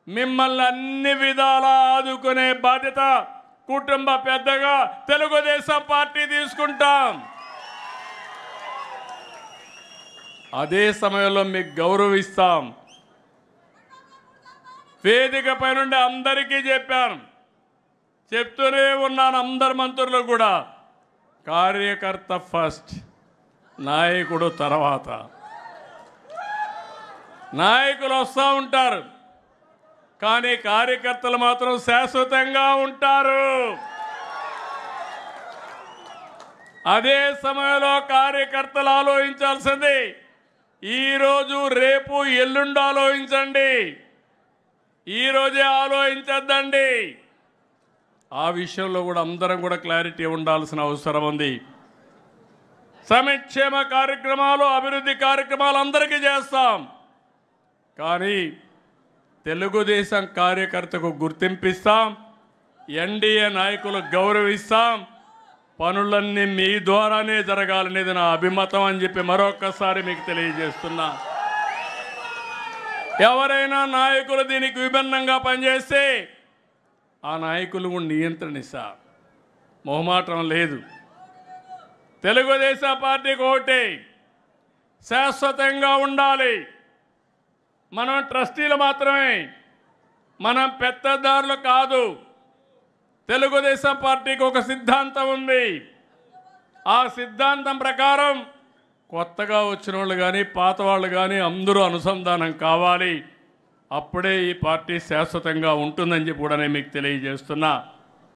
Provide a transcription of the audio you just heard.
మిమ్మల్ని అన్ని విధాలా ఆదుకునే బాధ్యత కుటుంబ పెద్దగా తెలుగుదేశం పార్టీ తీసుకుంటాం. అదే సమయంలో మీకు గౌరవిస్తాం. వేదిక పై నుండి అందరికీ చెప్పాను, చెప్తూనే ఉన్నాను అందరు మంత్రులు కూడా, కార్యకర్త ఫస్ట్, నాయకుడు తర్వాత. నాయకులు వస్తూ ఉంటారు, కానీ కార్యకర్తలు మాత్రం శాశ్వతంగా ఉంటారు. అదే సమయంలో కార్యకర్తలు ఆలోచించాల్సింది ఈరోజు రేపు ఎల్లుండి ఆలోచించండి, ఈరోజే ఆలోచించద్దండి. ఆ విషయంలో కూడా అందరం కూడా క్లారిటీ ఉండాల్సిన అవసరం ఉంది. సంక్షేమ కార్యక్రమాలు, అభివృద్ధి కార్యక్రమాలు అందరికీ చేస్తాం, కానీ తెలుగుదేశం కార్యకర్తకు గుర్తింపిస్తాం, ఎన్డీఏ నాయకులు గౌరవిస్తాం, పనులన్నీ మీ ద్వారానే జరగాలనేది నా అభిమతం అని చెప్పి మరొక్కసారి మీకు తెలియజేస్తున్నా. ఎవరైనా నాయకులు దీనికి విభిన్నంగా పనిచేస్తే ఆ నాయకులు కూడా నియంత్రణిస్తా, మొహమాటం లేదు. తెలుగుదేశం పార్టీకి ఒకటి శాశ్వతంగా ఉండాలి. మనం ట్రస్టీలు మాత్రమే, మనం పెత్తదారులు కాదు. తెలుగుదేశం పార్టీకి ఒక సిద్ధాంతం ఉంది. ఆ సిద్ధాంతం ప్రకారం కొత్తగా వచ్చిన వాళ్ళు కానీ పాత వాళ్ళు కానీ అందరూ అనుసంధానం కావాలి. అప్పుడే ఈ పార్టీ శాశ్వతంగా ఉంటుందని చెప్పి కూడా నేను మీకు తెలియజేస్తున్నా.